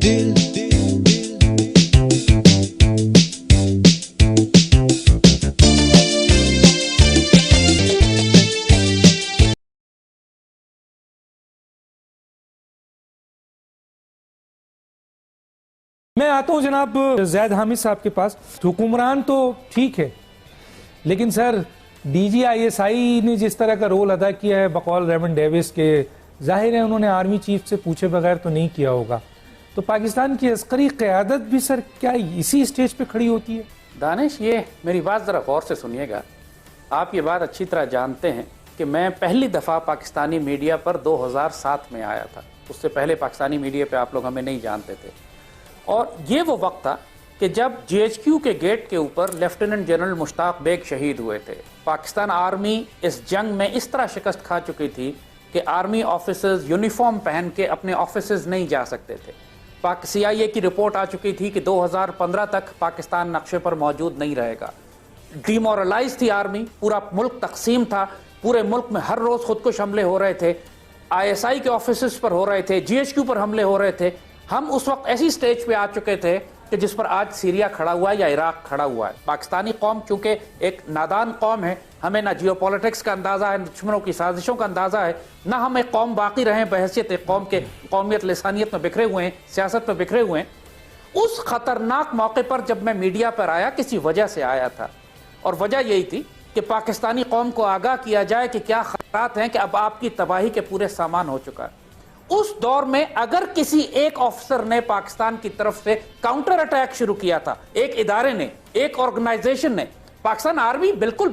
میں آتا ہوں جناب زید حامد صاحب کے پاس. حکمران تو ٹھیک ہے لیکن سر D G I S I نے جس طرح کا رول ادا کیا ہے بقول ریمنڈ ڈیوس کے، ظاہر ہے انہوں نے آرمی چیف سے پوچھے بغیر تو نہیں کیا ہوگا. تو پاکستان کی عسکری قیادت بھی سر کیا اسی اسٹیج پہ کھڑی ہوتی ہے؟ دانش، یہ میری بات ذرا غور سے سنیے گا. آپ یہ بات اچھی طرح جانتے ہیں کہ میں پہلی دفعہ پاکستانی میڈیا پر 2007 میں آیا تھا. اس سے پہلے پاکستانی میڈیا پہ آپ لوگ ہمیں نہیں جانتے تھے. اور یہ وہ وقت تھا کہ جب جی ایچ کیو کے گیٹ کے اوپر لیفٹیننٹ جنرل مشتاق بیگ شہید ہوئے تھے. پاکستان آرمی اس جنگ میں اس طرح شکست کھا چکی تھی کہ آرمی آفیسرز یونیفارم پہن کے اپنے آفیسز نہیں جا سکتے تھے. سی آئی اے کی رپورٹ آ چکی تھی کہ 2015 تک پاکستان نقشے پر موجود نہیں رہے گا. ڈی مورلائز تھی آرمی، پورا ملک تقسیم تھا، پورے ملک میں ہر روز خودکش حملے ہو رہے تھے، آئی ایس آئی کے آفیسز پر ہو رہے تھے، جی ایچ کیو پر حملے ہو رہے تھے. ہم اس وقت ایسی سٹیج پہ آ چکے تھے کہ جس پر آج سیریا کھڑا ہوا ہے یا عراق کھڑا ہوا ہے. پاکستانی قوم چونکہ ایک نادان قوم ہے، ہمیں نہ جیو پولیٹکس کا اندازہ ہے، دشمنوں کی سازشوں کا اندازہ ہے، نہ ہم ایک قوم باقی رہے بحیثیت ایک قوم کے قومیت لسانیت میں بکھرے ہوئے ہیں، سیاست میں بکھرے ہوئے ہیں. اس خطرناک موقع پر جب میں میڈیا پر آیا کسی وجہ سے آیا تھا، اور وجہ یہی تھی کہ پاکستانی قوم کو آگاہ کیا جائے کہ کیا خطرات ہیں، کہ اب آپ کی تباہی کے پورے سامان ہو چکا ہے. اس دور میں اگر کسی ایک آفیسر نے پاکستان کی طرف سے کاؤنٹر اٹیک شروع کیا تھا، ایک ادارے نے، ایک آرگنائزیشن نے، پاکستان آرمی بالکل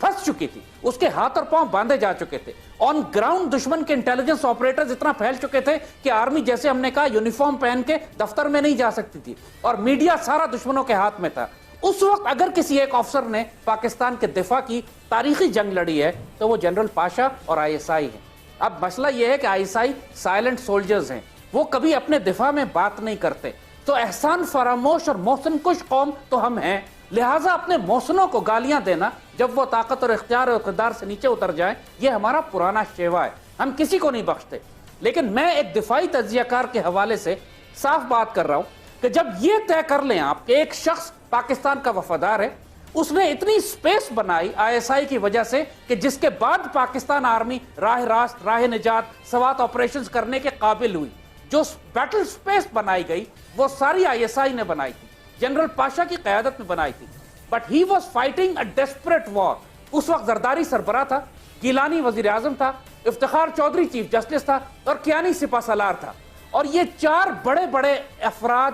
پھنس چکی تھی، اس کے ہاتھ اور پاؤں باندھے جا چکے تھے. آن گراؤنڈ دشمن کے انٹیلیجنس آپریٹرز اتنا پھیل چکے تھے کہ آرمی، جیسے ہم نے کہا، یونیفارم پہن کے دفتر میں نہیں جا سکتی تھی، اور میڈیا سارا دشمنوں کے ہاتھ میں تھا. اس وقت اگر کسی ایک افسر نے پاکستان کے دفاع کی تاریخی جنگ لڑی ہے تو وہ جنرل پاشا اور آئی ایس آئی ہے. اب مسئلہ یہ ہے کہ I S I silent soldiers ہیں، وہ کبھی اپنے دفاع میں بات نہیں کرتے. تو احسان فراموش اور محسن کش قوم تو ہم ہیں، لہٰذا اپنے محسنوں کو گالیاں دینا جب وہ طاقت اور اختیار اور اقتدار سے نیچے اتر جائیں، یہ ہمارا پرانا شیوا ہے، ہم کسی کو نہیں بخشتے. لیکن میں ایک دفاعی تجزیہ کار کے حوالے سے صاف بات کر رہا ہوں کہ جب یہ طے کر لیں آپ کہ ایک شخص پاکستان کا وفادار ہے، اس نے اتنی سپیس بنائی آئی ایس آئی کی وجہ سے کہ جس کے بعد پاکستان آرمی راہ راست، راہ نجات، سوات آپریشنز کرنے کے قابل ہوئی. جو بیٹل سپیس بنائی گئی وہ ساری آئی ایس آئی نے بنائی تھی، جنرل پاشا کی قیادت میں بنائی تھی. But he was fighting a desperate war. اس وقت زرداری سربراہ تھا، گیلانی وزیر اعظم تھا، افتخار چودھری چیف جسٹس تھا، اور کیانی سپہ سالار تھا. اور یہ چار بڑے بڑے افراد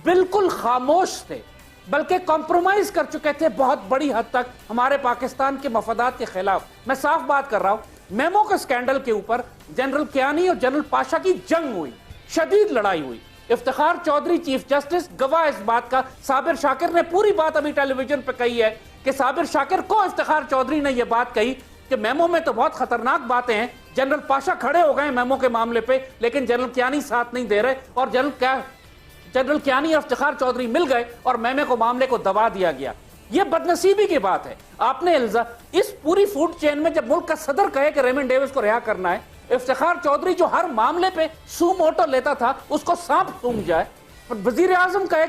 بالکل خاموش تھے، بلکہ کمپرومائز کر چکے تھے بہت بڑی حد تک ہمارے پاکستان کے مفادات کے خلاف. میں صاف بات کر رہا ہوں، میمو کے سکینڈل کے اوپر جنرل کیانی اور جنرل پاشا کی جنگ ہوئی، شدید لڑائی ہوئی. افتخار چودھری چیف جسٹس گواہ اس بات کا. صابر شاکر نے پوری بات ابھی ٹیلی ویژن پہ کہی ہے کہ صابر شاکر کو افتخار چودھری نے یہ بات کہی کہ میمو میں تو بہت خطرناک باتیں ہیں، جنرل پاشا کھڑے ہو گئے میمو کے معاملے پہ لیکن جنرل کیانی ساتھ نہیں دے رہے، اور جنرل کیانی اور افتخار چودھری مل گئے اور میمے کو معاملے کو دبا دیا گیا. یہ بدنصیبی کی بات ہے. آپ نے اس پوری فوڈ چین میں جب ملک کا صدر کہے کہ ریمنڈ ڈیوس کو رہا کرنا ہے، افتخار چودھری جو ہر معاملے پہ سو موٹو لیتا تھا اس کو سانپ سونگ جائے، وزیر اعظم کہے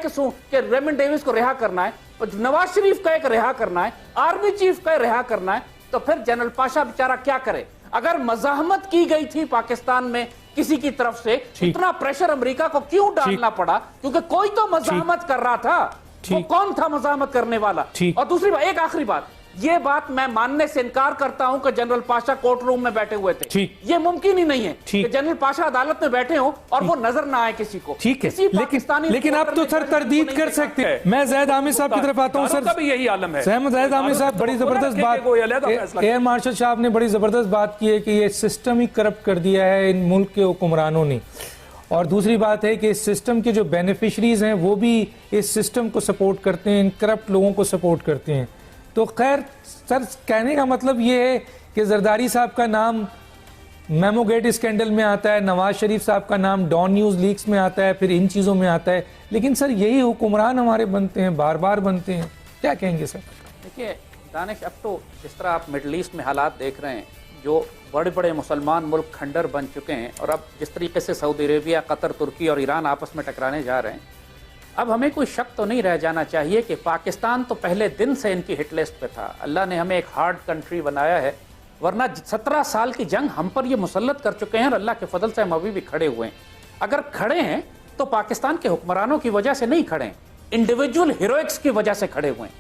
کہ ریمنڈ ڈیوس کو رہا کرنا ہے، نواز شریف کہے کہ رہا کرنا ہے، آرمی چیف کہے رہا کرنا ہے، تو پھر جنرل پاشا بیچارہ کیا کرے؟ اگر مزاحمت کی گئی تھی پاکستان میں کسی کی طرف سے، اتنا پریشر امریکہ کو کیوں ڈالنا پڑا؟ کیونکہ کوئی تو مزاحمت کر رہا تھا. وہ کون تھا مزاحمت کرنے والا؟ اور دوسری بات، ایک آخری بات، یہ بات میں ماننے سے انکار کرتا ہوں کہ جنرل پاشا کورٹ روم میں بیٹھے ہوئے تھے. یہ ممکن ہی نہیں ہے کہ جنرل پاشا عدالت میں بیٹھے ہوں اور وہ نظر نہ آئے کسی کو. ٹھیک ہے، لیکن آپ تو سر تردید کر سکتے ہیں. میں زید حامد صاحب کی طرف آتا ہوں. سر یہی عالم ہے. زید حامد صاحب بڑی زبردست بات، ایئر مارشل صاحب نے بڑی زبردست بات کی ہے کہ یہ سسٹم ہی کرپٹ کر دیا ہے ان ملک کے حکمرانوں نے. اور دوسری بات ہے کہ اس سسٹم کے جو بینیفیشریز ہیں وہ بھی اس سسٹم کو سپورٹ کرتے ہیں، ان کرپٹ لوگوں کو سپورٹ کرتے ہیں. تو خیر سر، کہنے کا مطلب یہ ہے کہ زرداری صاحب کا نام میمو گیٹ اسکینڈل میں آتا ہے، نواز شریف صاحب کا نام ڈان نیوز لیکس میں آتا ہے، پھر ان چیزوں میں آتا ہے، لیکن سر یہی حکمران ہمارے بنتے ہیں، بار بار بنتے ہیں. کیا کہیں گے سر؟ دیکھیے دانش، اب تو جس طرح آپ مڈل ایسٹ میں حالات دیکھ رہے ہیں، جو बड़े बड़े मुसलमान मुल्क खंडर बन चुके हैं और अब जिस तरीके से सऊदी अरेबिया, कतर, तुर्की और ईरान आपस में टकराने जा रहे हैं, अब हमें कोई शक तो नहीं रह जाना चाहिए कि पाकिस्तान तो पहले दिन से इनकी हिट लिस्ट पे था। अल्लाह ने हमें एक हार्ड कंट्री बनाया है, वरना 17 साल की जंग हम पर ये मुसल्लत कर चुके हैं और अल्लाह के फजल से हम अभी भी खड़े हुए हैं। अगर खड़े हैं तो पाकिस्तान के हुक्मरानों की वजह से नहीं खड़े हैं, इंडिविजुअल हीरोइक्स की वजह से खड़े हुए हैं,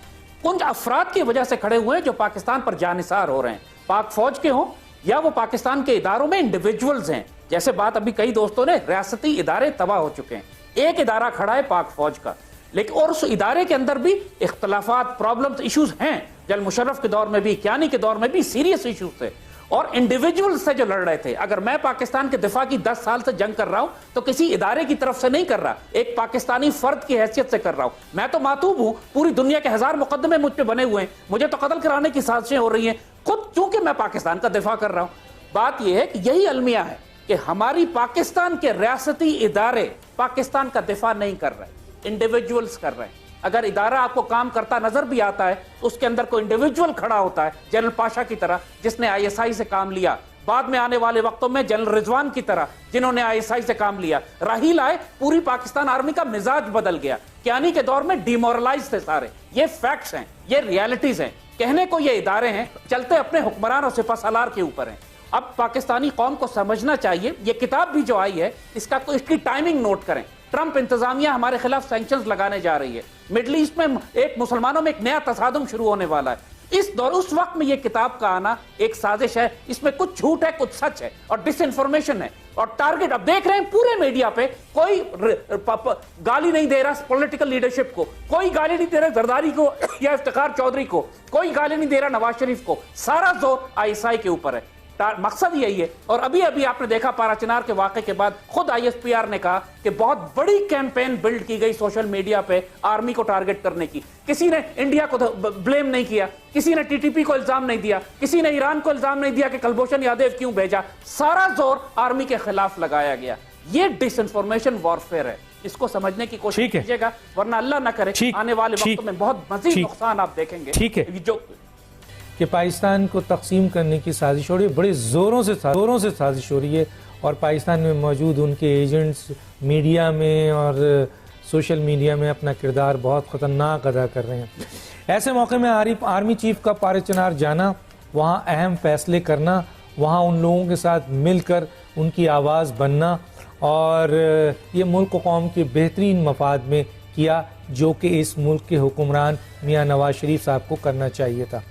उन अफराद की वजह से खड़े हुए हैं जो पाकिस्तान पर जानिसार हो रहे हैं, पाक फौज के हों या वो पाकिस्तान के इदारों में इंडिविजुअल्स हैं। जैसे बात अभी कई दोस्तों ने, रियासती इदारे तबाह हो चुके हैं, एक इदारा खड़ा है पाक फौज का, लेकिन और उस इदारे के अंदर भी इख्तलाफात, प्रॉब्लम्स, इश्यूज हैं। जल मुशर्रफ के दौर में भी, कियानी के दौर में भी सीरियस इश्यूज थे और इंडिविजुअल से जो लड़ रहे थे। अगर मैं पाकिस्तान के दिफा की 10 साल से जंग कर रहा हूं तो किसी इदारे की तरफ से नहीं कर रहा, एक पाकिस्तानी फर्द की हैसियत से कर रहा हूं। मैं तो मातूब हूं, पूरी दुनिया के 1000 मुकदमे मुझ पे बने हुए हैं, मुझे तो कत्ल कराने की साजिशें हो रही हैं, खुद चूंकि मैं पाकिस्तान का दिफा कर रहा हूं। बात यह है कि यही अलमिया है कि हमारी पाकिस्तान के रियासती इदारे पाकिस्तान का दिफा नहीं कर रहे, इंडिविजुअल्स कर रहे हैं। अगर इदारा आपको काम करता नजर भी आता है, उसके अंदर कोई इंडिविजुअल खड़ा होता है, जनरल पाशा की तरह जिसने ISI से काम लिया, बाद में आने वाले वक्तों में जनरल रिजवान की तरह जिन्होंने ISI से काम लिया, राहील आए, पूरी पाकिस्तान आर्मी का मिजाज बदल गया। कियानी के दौर में डिमोरलाइज थे सारे। ये फैक्ट्स हैं, ये रियलिटीज हैं। कहने को ये इदारे हैं, चलते अपने हुक्मरान और सिपहसालार के ऊपर हैं। अब पाकिस्तानी कौम को समझना चाहिए, ये किताब भी जो आई है इसकी टाइमिंग नोट करें। ट्रंप इंतजामिया हमारे खिलाफ सैंक्शंस लगाने जा रही है, मिडल ईस्ट में एक मुसलमानों में एक नया तसादुम शुरू होने वाला है। इस दौर उस वक्त में ये किताब का आना एक साजिश है, इसमें कुछ झूठ है, कुछ सच है और डिसइंफॉर्मेशन है। और टारगेट अब देख रहे हैं पूरे मीडिया पे, कोई गाली नहीं दे रहा पॉलिटिकल लीडरशिप को, कोई गाली नहीं दे रहा जरदारी को या इफ्तिखार चौधरी को, कोई गाली नहीं दे रहा नवाज शरीफ को, सारा जोर ISI के ऊपर है। मकसद यही है। और अभी अभी आपने देखा पाराचनार के वाक़े के बाद खुद ISPR ने कहा कि बहुत बड़ी कैंपेन बिल्ड की गई सोशल मीडिया पे आर्मी को टारगेट करने की। किसी ने इंडिया को ब्लेम नहीं किया, किसी ने TTP को इल्जाम नहीं दिया, किसी ने ईरान को इल्जाम नहीं दिया कि कुलभूषण यादव क्यों भेजा, सारा जोर आर्मी के खिलाफ लगाया गया। ये डिसइंफॉर्मेशन वॉरफेयर है, इसको समझने की कोशिश कीजिएगा, वरना अल्लाह ना करे आने वाले वक्त में बहुत मजीद नुकसान आप देखेंगे। ठीक है जो कि पाकिस्तान को तकसीम करने की साजिश हो रही है, बड़े ज़ोरों से साजिश हो रही है और पाकिस्तान में मौजूद उनके एजेंट्स मीडिया में और सोशल मीडिया में अपना किरदार बहुत ख़तरनाक अदा कर रहे हैं। ऐसे मौके में आर्मी चीफ का पाराचनार जाना, वहाँ अहम फैसले करना, वहाँ उन लोगों के साथ मिलकर उनकी आवाज़ बनना और ये मुल्क कौम के बेहतरीन मफाद में किया, जो कि इस मुल्क के हुक्मरान मियाँ नवाज शरीफ साहब को करना चाहिए था।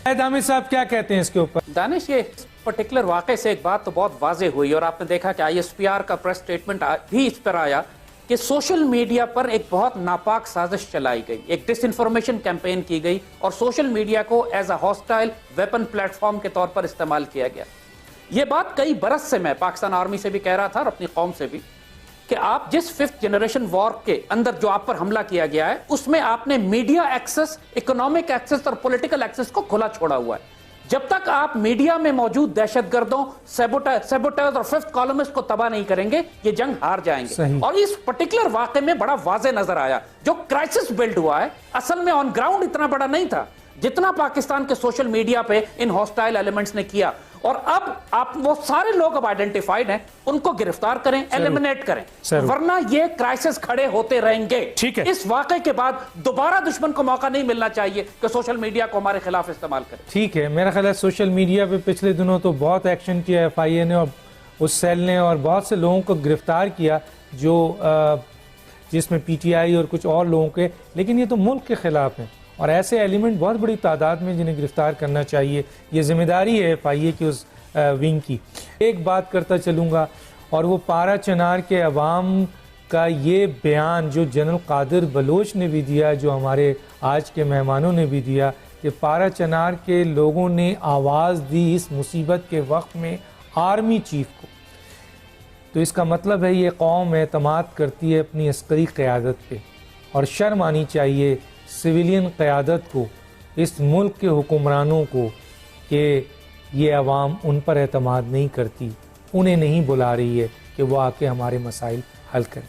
दानिश साहब क्या कहते हैं इसके ऊपर? दानिश, ये पर्टिकुलर वाक़े से एक बात तो बहुत वाज़ेह हुई और आपने देखा कि ISPR का प्रेस स्टेटमेंट भी इस पर आया कि सोशल मीडिया पर एक बहुत नापाक साजिश चलाई गई, एक डिसइंफॉर्मेशन कैंपेन की गई और सोशल मीडिया को as a hostile weapon platform के तौर पर इस्तेमाल किया गया। ये बात कई बरस से मैं पाकिस्तान आर्मी से भी कह रहा था और अपनी कौम से भी कि आप जिस 5th जनरेशन वॉर के अंदर जो आप पर हमला किया गया है, उसमें आपने मीडिया एक्सेस, इकोनॉमिक एक्सेस और पॉलिटिकल एक्सेस को खुला छोड़ा हुआ है। जब तक आप मीडिया में मौजूद दहशतगर्दों, सैबोटर्स और 5th कॉलमिस्ट को तबाह नहीं करेंगे, ये जंग हार जाएंगे। और इस पर्टिकुलर वाक़े में बड़ा वाज़े नजर आया, जो क्राइसिस बिल्ड हुआ है असल में ऑन ग्राउंड इतना बड़ा नहीं था जितना पाकिस्तान के सोशल मीडिया पे इन हॉस्टाइल एलिमेंट्स ने किया। और अब आप वो सारे लोग अब आइडेंटिफाइड हैं, उनको गिरफ्तार करें, एलिमिनेट करें, वरना ये क्राइसिस खड़े होते रहेंगे। ठीक है, इस वाक़े के बाद दोबारा दुश्मन को मौका नहीं मिलना चाहिए कि सोशल मीडिया को हमारे खिलाफ इस्तेमाल करें। ठीक है, मेरा ख्याल है सोशल मीडिया पे पिछले दिनों तो बहुत एक्शन किया FIA ने और उस सेल ने, और बहुत से लोगों को गिरफ्तार किया जो जिसमें PTI और कुछ और लोगों के, लेकिन ये तो मुल्क के खिलाफ है और ऐसे एलिमेंट बहुत बड़ी तादाद में जिन्हें गिरफ्तार करना चाहिए। ये जिम्मेदारी है FIA की उस विंग की। एक बात करता चलूँगा और वो पाराचनार के अवाम का ये बयान जो जनरल कादिर बलोच ने भी दिया, जो हमारे आज के मेहमानों ने भी दिया, कि पाराचनार के लोगों ने आवाज़ दी इस मुसीबत के वक्त में आर्मी चीफ को, तो इसका मतलब है ये कौम एतमाद करती है अपनी अस्करी क़यादत पे और शर्म आनी चाहिए सिविलियन क़यादत को, इस मुल्क के हुक्मरानों को, कि ये अवाम उन पर एतमाद नहीं करती, उन्हें नहीं बुला रही है कि वो आके हमारे मसाइल हल करें।